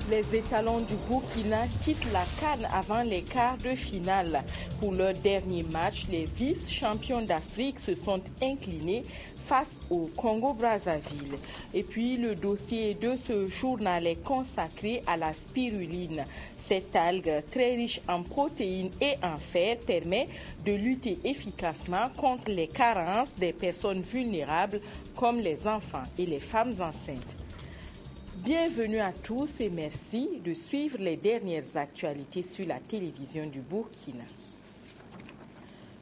Les étalons du Burkina quittent la CAN avant les quarts de finale. Pour leur dernier match, les vice-champions d'Afrique se sont inclinés face au Congo-Brazzaville. Et puis, le dossier de ce journal est consacré à la spiruline. Cette algue très riche en protéines et en fer permet de lutter efficacement contre les carences des personnes vulnérables comme les enfants et les femmes enceintes. Bienvenue à tous et merci de suivre les dernières actualités sur la télévision du Burkina.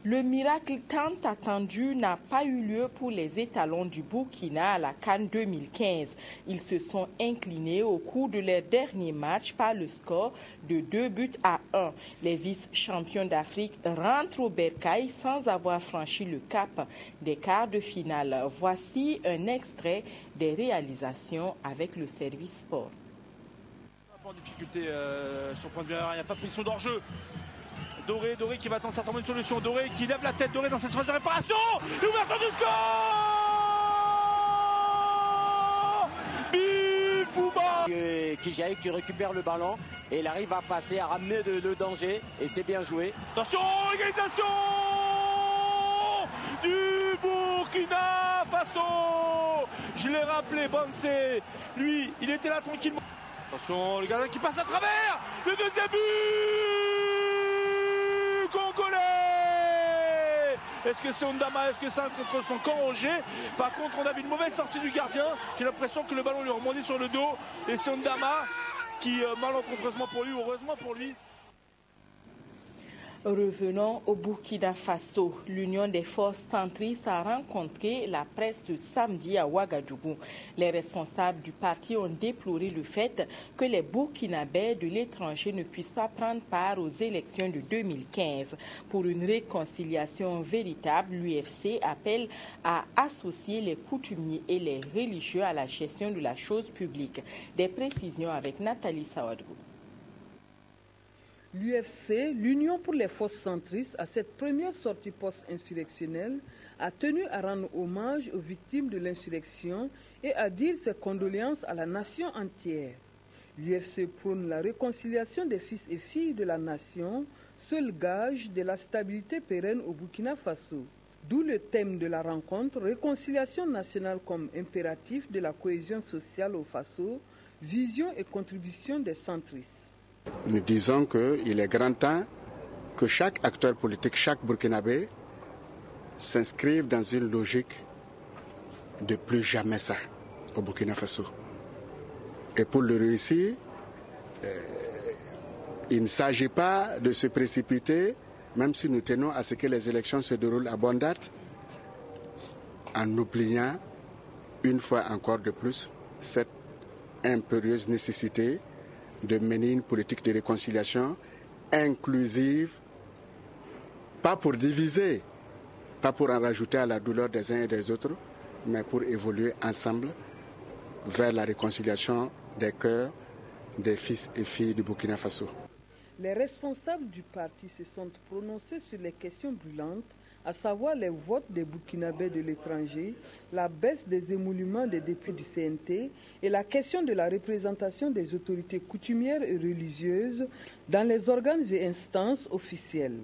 Le miracle tant attendu n'a pas eu lieu pour les étalons du Burkina à la CAN 2015. Ils se sont inclinés au cours de leur dernier match par le score de 2-1. Les vice-champions d'Afrique rentrent au bercail sans avoir franchi le cap des quarts de finale. Voici un extrait des réalisations avec le service sport. Pas en difficulté sur point de vue, il n'y a pas de position d'hors-jeu. Doré qui va attendre certainement une solution. Doré qui lève la tête. Doré dans cette phase de réparation. L'ouverture du score. Bifouba Kijaï qui récupère le ballon et il arrive à passer, à ramener le danger. Et c'était bien joué. Attention, égalisation du Burkina Faso. Je l'ai rappelé, Bansé. Lui, il était là tranquillement. Attention, le gardien qui passe à travers. Le deuxième but congolais. Est-ce que c'est Ondama? Est-ce que c'est un contre son camp Roger? Par contre, on a vu une mauvaise sortie du gardien. J'ai l'impression que le ballon lui rebondit sur le dos. Et c'est Ondama qui, malencontreusement pour lui, heureusement pour lui. Revenons au Burkina Faso. L'Union des forces centristes a rencontré la presse ce samedi à Ouagadougou. Les responsables du parti ont déploré le fait que les Burkinabés de l'étranger ne puissent pas prendre part aux élections de 2015. Pour une réconciliation véritable, l'UFC appelle à associer les coutumiers et les religieux à la gestion de la chose publique. Des précisions avec Nathalie Sawadou. L'UFC, l'Union pour les forces centristes, à cette première sortie post-insurrectionnelle, a tenu à rendre hommage aux victimes de l'insurrection et à dire ses condoléances à la nation entière. L'UFC prône la réconciliation des fils et filles de la nation, seul gage de la stabilité pérenne au Burkina Faso. D'où le thème de la rencontre, réconciliation nationale comme impératif de la cohésion sociale au Faso, vision et contribution des centristes. Nous disons qu'il est grand temps que chaque acteur politique, chaque Burkinabé, s'inscrive dans une logique de plus jamais ça au Burkina Faso. Et pour le réussir, il ne s'agit pas de se précipiter, même si nous tenons à ce que les élections se déroulent à bonne date, en oubliant une fois encore de plus cette impérieuse nécessité de mener une politique de réconciliation inclusive, pas pour diviser, pas pour en rajouter à la douleur des uns et des autres, mais pour évoluer ensemble vers la réconciliation des cœurs des fils et filles du Burkina Faso. Les responsables du parti se sont prononcés sur les questions brûlantes, à savoir les votes des Burkinabés de l'étranger, la baisse des émoluments des députés du CNT et la question de la représentation des autorités coutumières et religieuses dans les organes et instances officielles.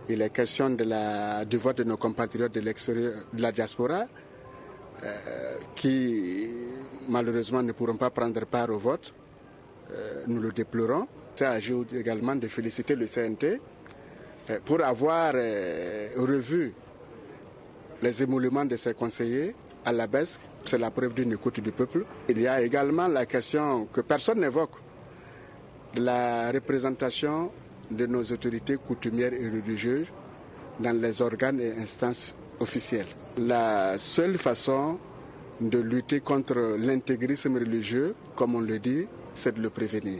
Il est question du vote de nos compatriotes de l'extérieur, de la diaspora, qui malheureusement ne pourront pas prendre part au vote. Nous le déplorons. Ça agit également de féliciter le CNT pour avoir revu les émoluments de ses conseillers à la baisse. C'est la preuve d'une écoute du peuple. Il y a également la question que personne n'évoque de la représentation de nos autorités coutumières et religieuses dans les organes et instances officielles. La seule façon de lutter contre l'intégrisme religieux, comme on le dit, c'est de le prévenir.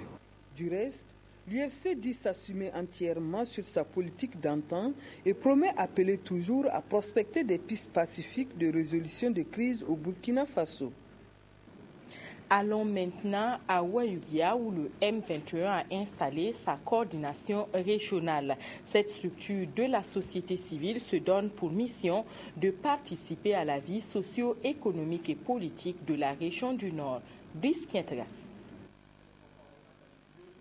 Du reste, l'UFC dit s'assumer entièrement sur sa politique d'antan et promet appeler toujours à prospecter des pistes pacifiques de résolution de crise au Burkina Faso. Allons maintenant à Ouayouguia où le M21 a installé sa coordination régionale. Cette structure de la société civile se donne pour mission de participer à la vie socio-économique et politique de la région du Nord. Brice Kientra.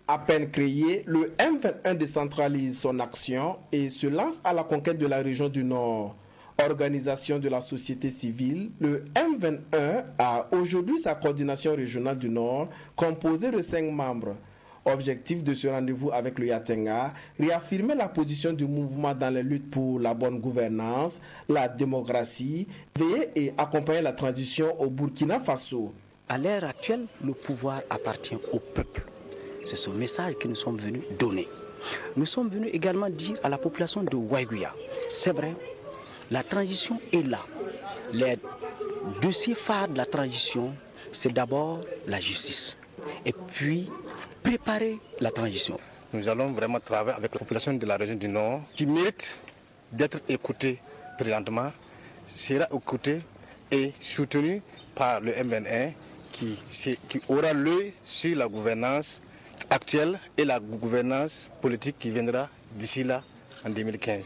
À peine créé, le M21 décentralise son action et se lance à la conquête de la région du Nord. Organisation de la société civile, le M21 a aujourd'hui sa coordination régionale du Nord composée de 5 membres. Objectif de ce rendez-vous avec le Yatenga, réaffirmer la position du mouvement dans les luttes pour la bonne gouvernance, la démocratie, veiller et accompagner la transition au Burkina Faso. À l'ère actuelle, le pouvoir appartient au peuple. C'est ce message que nous sommes venus donner. Nous sommes venus également dire à la population de Waiguya, c'est vrai, la transition est là. Les dossiers phares de la transition, c'est d'abord la justice. Et puis, préparer la transition. Nous allons vraiment travailler avec la population de la région du Nord qui mérite d'être écoutée présentement, sera écoutée et soutenue par le M21 qui aura l'œil sur la gouvernance actuelle et la gouvernance politique qui viendra d'ici là en 2015.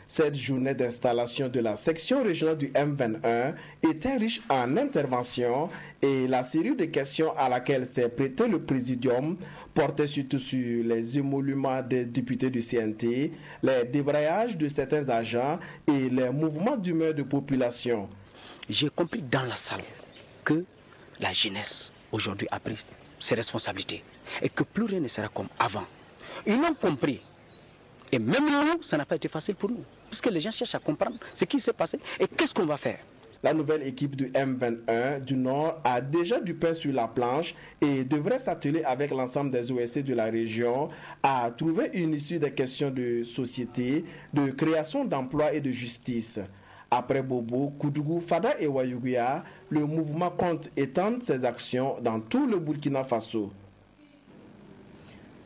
Cette journée d'installation de la section régionale du M21 était riche en interventions et la série de questions à laquelle s'est prêté le présidium portait surtout sur les émoluments des députés du CNT, les débrayages de certains agents et les mouvements d'humeur de population. J'ai compris dans la salle que la jeunesse aujourd'hui a pris ses responsabilités et que plus rien ne sera comme avant. Ils l'ont compris. Et même nous, ça n'a pas été facile pour nous. Parce que les gens cherchent à comprendre ce qui s'est passé et qu'est-ce qu'on va faire. La nouvelle équipe du M21 du Nord a déjà du pain sur la planche et devrait s'atteler avec l'ensemble des OSC de la région à trouver une issue des questions de société, de création d'emplois et de justice. Après Bobo, Koudougou, Fada et Wayougouya, le mouvement compte étendre ses actions dans tout le Burkina Faso.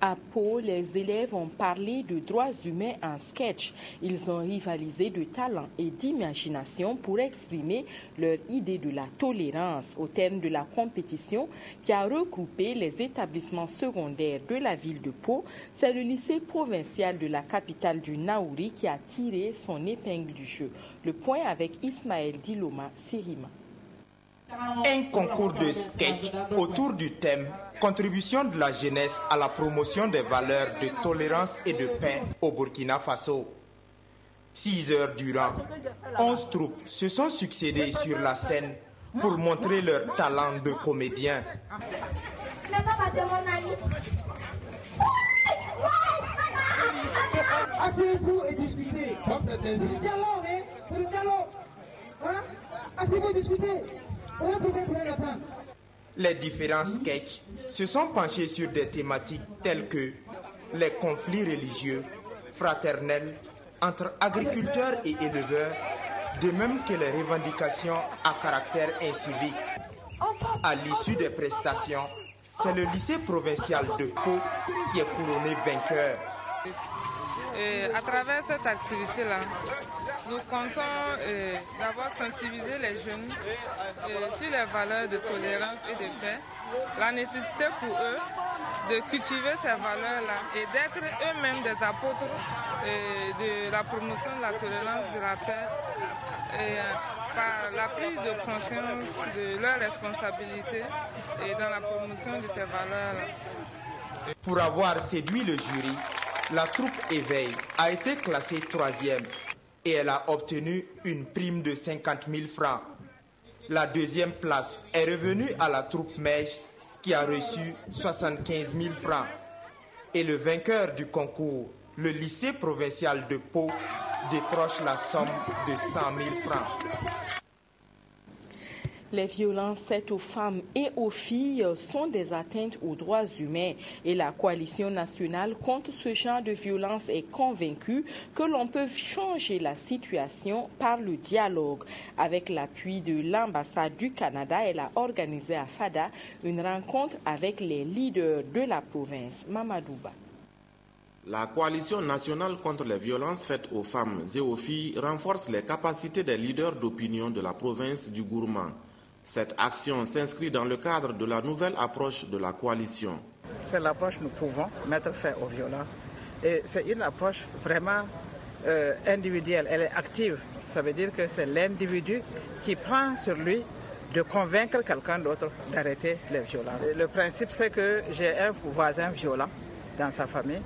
À Pau, les élèves ont parlé de droits humains en sketch. Ils ont rivalisé de talent et d'imagination pour exprimer leur idée de la tolérance. Au terme de la compétition qui a regroupé les établissements secondaires de la ville de Pau, c'est le lycée provincial de la capitale du Naouri qui a tiré son épingle du jeu. Le point avec Ismaël Diloma Sirima. Un concours de sketch autour du thème « Contribution de la jeunesse à la promotion des valeurs de tolérance et de paix au Burkina Faso ». 6 heures durant, 11 troupes se sont succédées sur la scène pour montrer leur talent de comédien. Asseyez-vous et discutez. C'est du dialogue, hein? C'est du dialogue. Hein? Asseyez-vous et discutez. Les différents sketchs se sont penchés sur des thématiques telles que les conflits religieux, fraternels, entre agriculteurs et éleveurs, de même que les revendications à caractère incivique. À l'issue des prestations, c'est le lycée provincial de Pau qui est couronné vainqueur. À travers cette activité-là, nous comptons d'abord sensibiliser les jeunes sur les valeurs de tolérance et de paix, la nécessité pour eux de cultiver ces valeurs-là et d'être eux-mêmes des apôtres de la promotion de la tolérance, de la paix, par la prise de conscience de leurs responsabilités et dans la promotion de ces valeurs-là. Pour avoir séduit le jury, la troupe Éveil a été classée 3e et elle a obtenu une prime de 50 000 francs. La 2e place est revenue à la troupe Mège qui a reçu 75 000 francs. Et le vainqueur du concours, le lycée provincial de Pau, décroche la somme de 100 000 francs. Les violences faites aux femmes et aux filles sont des atteintes aux droits humains et la coalition nationale contre ce genre de violence est convaincue que l'on peut changer la situation par le dialogue. Avec l'appui de l'ambassade du Canada, elle a organisé à Fada une rencontre avec les leaders de la province. Mamadouba. La coalition nationale contre les violences faites aux femmes et aux filles renforce les capacités des leaders d'opinion de la province du Gourmand. Cette action s'inscrit dans le cadre de la nouvelle approche de la coalition. C'est l'approche que nous pouvons mettre fin aux violences. Et c'est une approche vraiment individuelle, elle est active. Ça veut dire que c'est l'individu qui prend sur lui de convaincre quelqu'un d'autre d'arrêter les violences. Le principe, c'est que j'ai un voisin violent dans sa famille,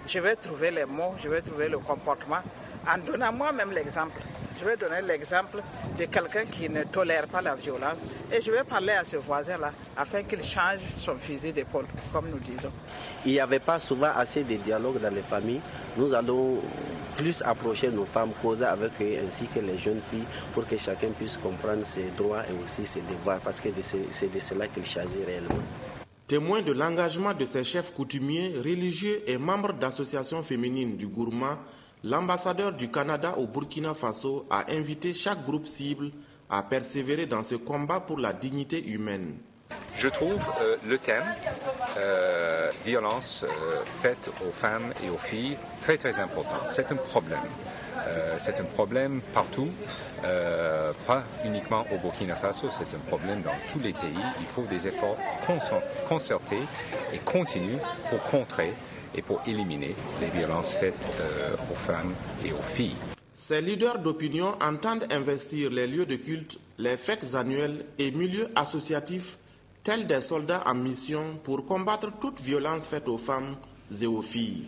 je vais trouver les mots, je vais trouver le comportement, en donnant moi-même l'exemple. Je vais donner l'exemple de quelqu'un qui ne tolère pas la violence et je vais parler à ce voisin-là afin qu'il change son fusil d'épaule, comme nous disons. Il n'y avait pas souvent assez de dialogue dans les familles. Nous allons plus approcher nos femmes, causer avec eux ainsi que les jeunes filles pour que chacun puisse comprendre ses droits et aussi ses devoirs parce que c'est de cela qu'il s'agit réellement. Témoin de l'engagement de ses chefs coutumiers, religieux et membres d'associations féminines du Gourma, l'ambassadeur du Canada au Burkina Faso a invité chaque groupe cible à persévérer dans ce combat pour la dignité humaine. Je trouve le thème violence faite aux femmes et aux filles très très important. C'est un problème. C'est un problème partout, pas uniquement au Burkina Faso, c'est un problème dans tous les pays. Il faut des efforts concertés et continus pour contrer et pour éliminer les violences faites aux femmes et aux filles. Ces leaders d'opinion entendent investir les lieux de culte, les fêtes annuelles et milieux associatifs tels des soldats en mission pour combattre toute violence faite aux femmes et aux filles.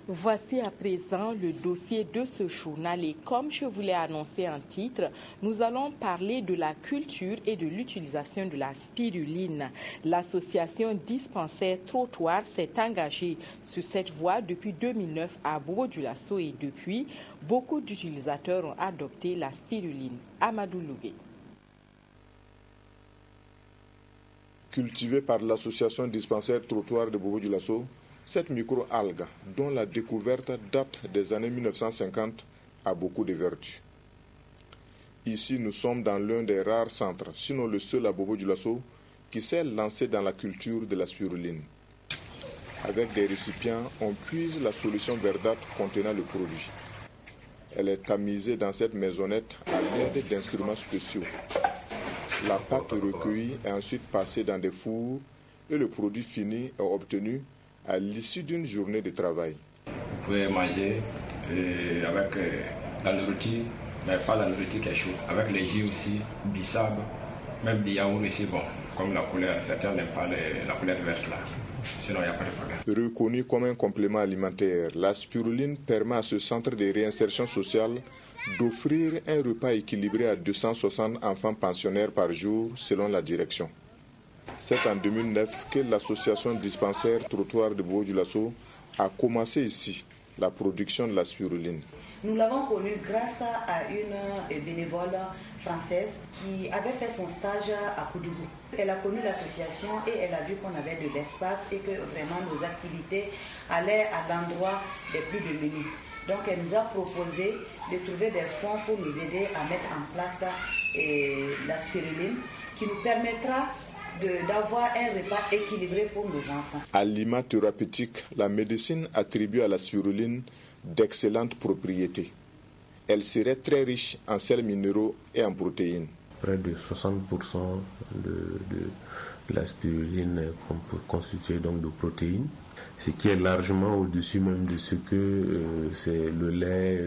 Voici à présent le dossier de ce journal et comme je vous l'ai annoncé en titre, nous allons parler de la culture et de l'utilisation de la spiruline. L'association Dispensaire Trottoir s'est engagée sur cette voie depuis 2009 à Bobo-Dioulasso et depuis, beaucoup d'utilisateurs ont adopté la spiruline. Amadou Lougué. Cultivée par l'association Dispensaire Trottoir de Bobo-Dioulasso, cette micro-algue, dont la découverte date des années 1950, a beaucoup de vertus. Ici, nous sommes dans l'un des rares centres, sinon le seul à Bobo-Dioulasso, qui s'est lancé dans la culture de la spiruline. Avec des récipients, on puise la solution verdâtre contenant le produit. Elle est tamisée dans cette maisonnette à l'aide d'instruments spéciaux. La pâte recueillie est ensuite passée dans des fours et le produit fini est obtenu à l'issue d'une journée de travail. Vous pouvez manger avec la nourriture, mais pas la nourriture qui est chaude. Avec les jus aussi, bissap, même des yaourts aussi, bon, comme la couleur, certains n'aiment pas la couleur verte là. Sinon, il n'y a pas de problème. Reconnue comme un complément alimentaire, la spiruline permet à ce centre de réinsertion sociale d'offrir un repas équilibré à 260 enfants pensionnaires par jour selon la direction. C'est en 2009 que l'association Dispensaire Trottoir de Bobo-Dioulasso a commencé ici la production de la spiruline. Nous l'avons connue grâce à une bénévole française qui avait fait son stage à Koudougou. Elle a connu l'association et elle a vu qu'on avait de l'espace et que vraiment nos activités allaient à l'endroit des plus démunis. Donc elle nous a proposé de trouver des fonds pour nous aider à mettre en place la spiruline qui nous permettra d'avoir un repas équilibré pour nos enfants. Aliment thérapeutique, la médecine attribue à la spiruline d'excellentes propriétés. Elle serait très riche en sels minéraux et en protéines. Près de 60% de la spiruline constituée donc de protéines, ce qui est largement au-dessus même de ce que c'est le lait,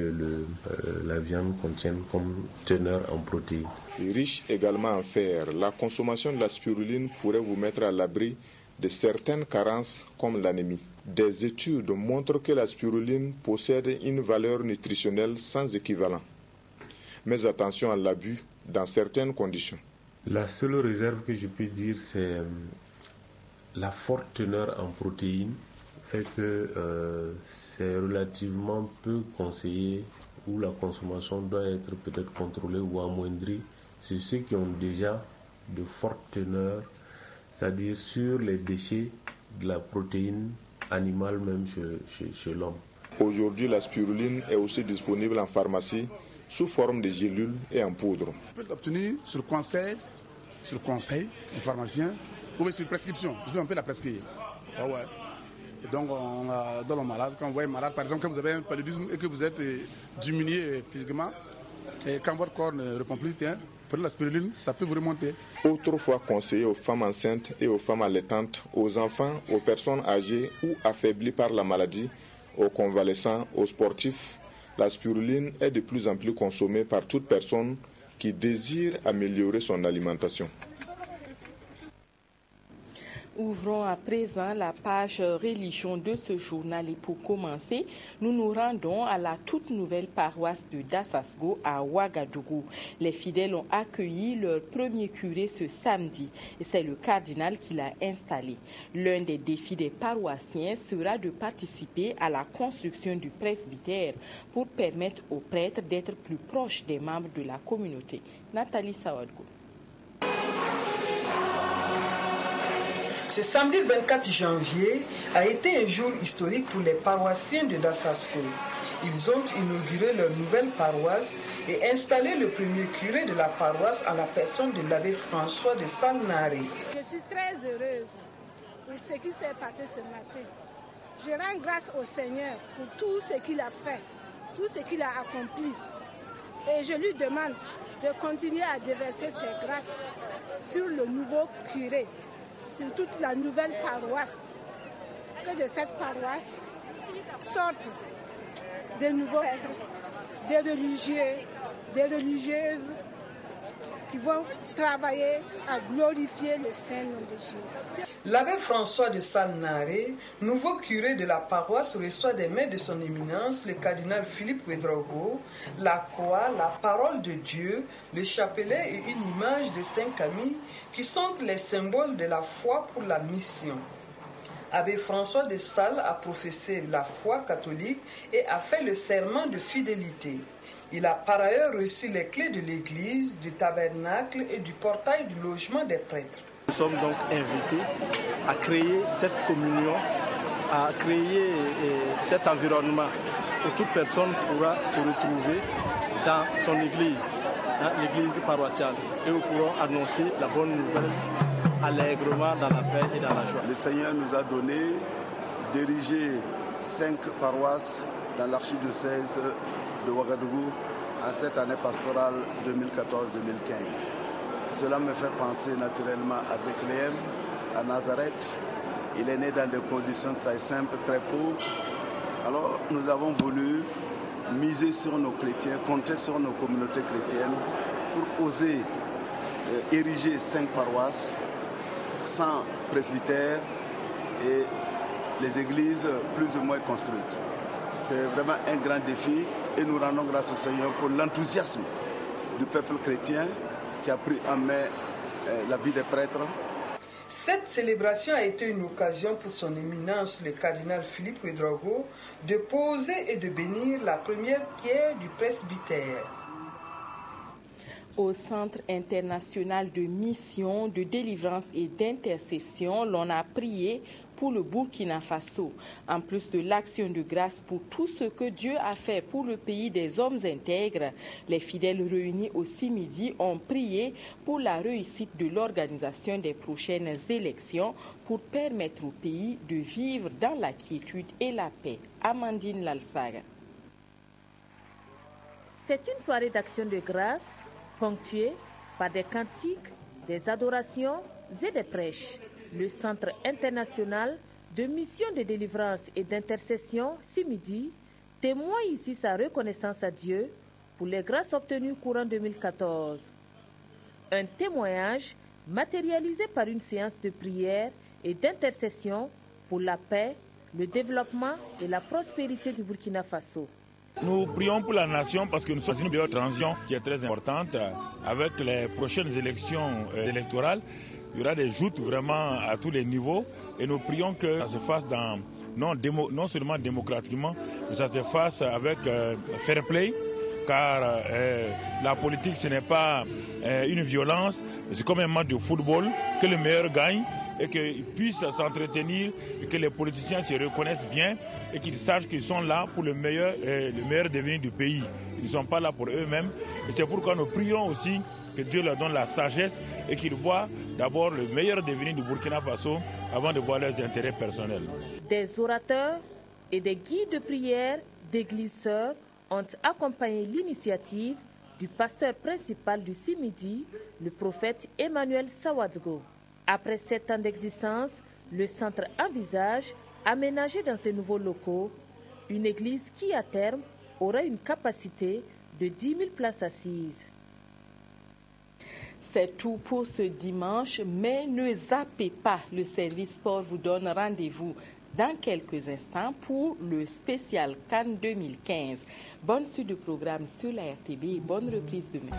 la viande contiennent comme teneur en protéines. Riche également en fer, la consommation de la spiruline pourrait vous mettre à l'abri de certaines carences comme l'anémie. Des études montrent que la spiruline possède une valeur nutritionnelle sans équivalent. Mais attention à l'abus dans certaines conditions. La seule réserve que je peux dire, c'est la forte teneur en protéines fait que c'est relativement peu conseillé où la consommation doit être peut-être contrôlée ou amoindrie. C'est ceux qui ont déjà de fortes teneurs, c'est-à-dire sur les déchets de la protéine animale même chez l'homme. Aujourd'hui, la spiruline est aussi disponible en pharmacie sous forme de gélules et en poudre. On peut l'obtenir sur conseil du pharmacien ou sur prescription. Je dois un peu la prescrire. Ah ouais. Et donc, on donne aux malades. Quand vous voyez un malade, par exemple, quand vous avez un paludisme et que vous êtes diminué physiquement, et quand votre corps ne répond plus, prenez la spiruline, ça peut vous remonter. Autrefois conseillé aux femmes enceintes et aux femmes allaitantes, aux enfants, aux personnes âgées ou affaiblies par la maladie, aux convalescents, aux sportifs, la spiruline est de plus en plus consommée par toute personne qui désire améliorer son alimentation. Ouvrons à présent la page religion de ce journal et pour commencer, nous nous rendons à la toute nouvelle paroisse de Dassasgo à Ouagadougou. Les fidèles ont accueilli leur premier curé ce samedi et c'est le cardinal qui l'a installé. L'un des défis des paroissiens sera de participer à la construction du presbytère pour permettre aux prêtres d'être plus proches des membres de la communauté. Nathalie Sawadgo. Ce samedi 24 janvier a été un jour historique pour les paroissiens de Dassasgo. Ils ont inauguré leur nouvelle paroisse et installé le premier curé de la paroisse à la personne de l'abbé François de Salnaré. Je suis très heureuse pour ce qui s'est passé ce matin. Je rends grâce au Seigneur pour tout ce qu'il a fait, tout ce qu'il a accompli. Et je lui demande de continuer à déverser ses grâces sur le nouveau curé, sur toute la nouvelle paroisse, que de cette paroisse sortent des nouveaux êtres, des religieux, des religieuses qui vont travailler à glorifier le Saint-Nom de Jésus. L'abbé François de Salnaré, nouveau curé de la paroisse, reçoit des mains de son éminence, le cardinal Philippe Ouédraogo, la croix, la parole de Dieu, le chapelet et une image de Saint Camille qui sont les symboles de la foi pour la mission. Abbé François de Sales a professé la foi catholique et a fait le serment de fidélité. Il a par ailleurs reçu les clés de l'église, du tabernacle et du portail du logement des prêtres. Nous sommes donc invités à créer cette communion, à créer cet environnement où toute personne pourra se retrouver dans son église, l'église paroissiale, et nous pourrons annoncer la bonne nouvelle allègrement dans la paix et dans la joie. Le Seigneur nous a donné d'ériger 5 paroisses dans l'archidiocèse de Ouagadougou en cette année pastorale 2014-2015. Cela me fait penser naturellement à Bethléem, à Nazareth. Il est né dans des conditions très simples, très pauvres. Alors nous avons voulu miser sur nos chrétiens, compter sur nos communautés chrétiennes pour oser ériger 5 paroisses, 100 presbytères et les églises plus ou moins construites. C'est vraiment un grand défi et nous rendons grâce au Seigneur pour l'enthousiasme du peuple chrétien qui a pris en main la vie des prêtres. Cette célébration a été une occasion pour son éminence, le cardinal Philippe Ouédraogo, de poser et de bénir la première pierre du presbytère. Au Centre international de mission, de délivrance et d'intercession, l'on a prié pour le Burkina Faso. En plus de l'action de grâce pour tout ce que Dieu a fait pour le pays des hommes intègres, les fidèles réunis au midi ont prié pour la réussite de l'organisation des prochaines élections pour permettre au pays de vivre dans la quiétude et la paix. Amandine Lalsaga. C'est une soirée d'action de grâce ponctuée par des cantiques, des adorations et des prêches. Le Centre international de mission de délivrance et d'intercession, CIMIDI, témoigne ici sa reconnaissance à Dieu pour les grâces obtenues courant 2014. Un témoignage matérialisé par une séance de prière et d'intercession pour la paix, le développement et la prospérité du Burkina Faso. Nous prions pour la nation parce que nous sommes dans une période de transition qui est très importante. Avec les prochaines élections électorales, il y aura des joutes vraiment à tous les niveaux et nous prions que ça se fasse non seulement démocratiquement, mais ça se fasse avec fair play, car la politique ce n'est pas une violence, c'est comme un match de football, que le meilleur gagne et qu'ils puissent s'entretenir et que les politiciens se reconnaissent bien et qu'ils sachent qu'ils sont là pour le meilleur devenir du pays. Ils ne sont pas là pour eux-mêmes et c'est pourquoi nous prions aussi que Dieu leur donne la sagesse et qu'ils voient d'abord le meilleur devenir du Burkina Faso avant de voir leurs intérêts personnels. Des orateurs et des guides de prière d'églises sœurs ont accompagné l'initiative du pasteur principal du CIMIDI, le prophète Emmanuel Sawadgo. Après 7 ans d'existence, le centre envisage, aménagé dans ces nouveaux locaux, une église qui à terme aura une capacité de 10 000 places assises. C'est tout pour ce dimanche, mais ne zappez pas, le service sport vous donne rendez-vous dans quelques instants pour le spécial CAN 2015. Bonne suite de programme sur la RTB et bonne reprise demain.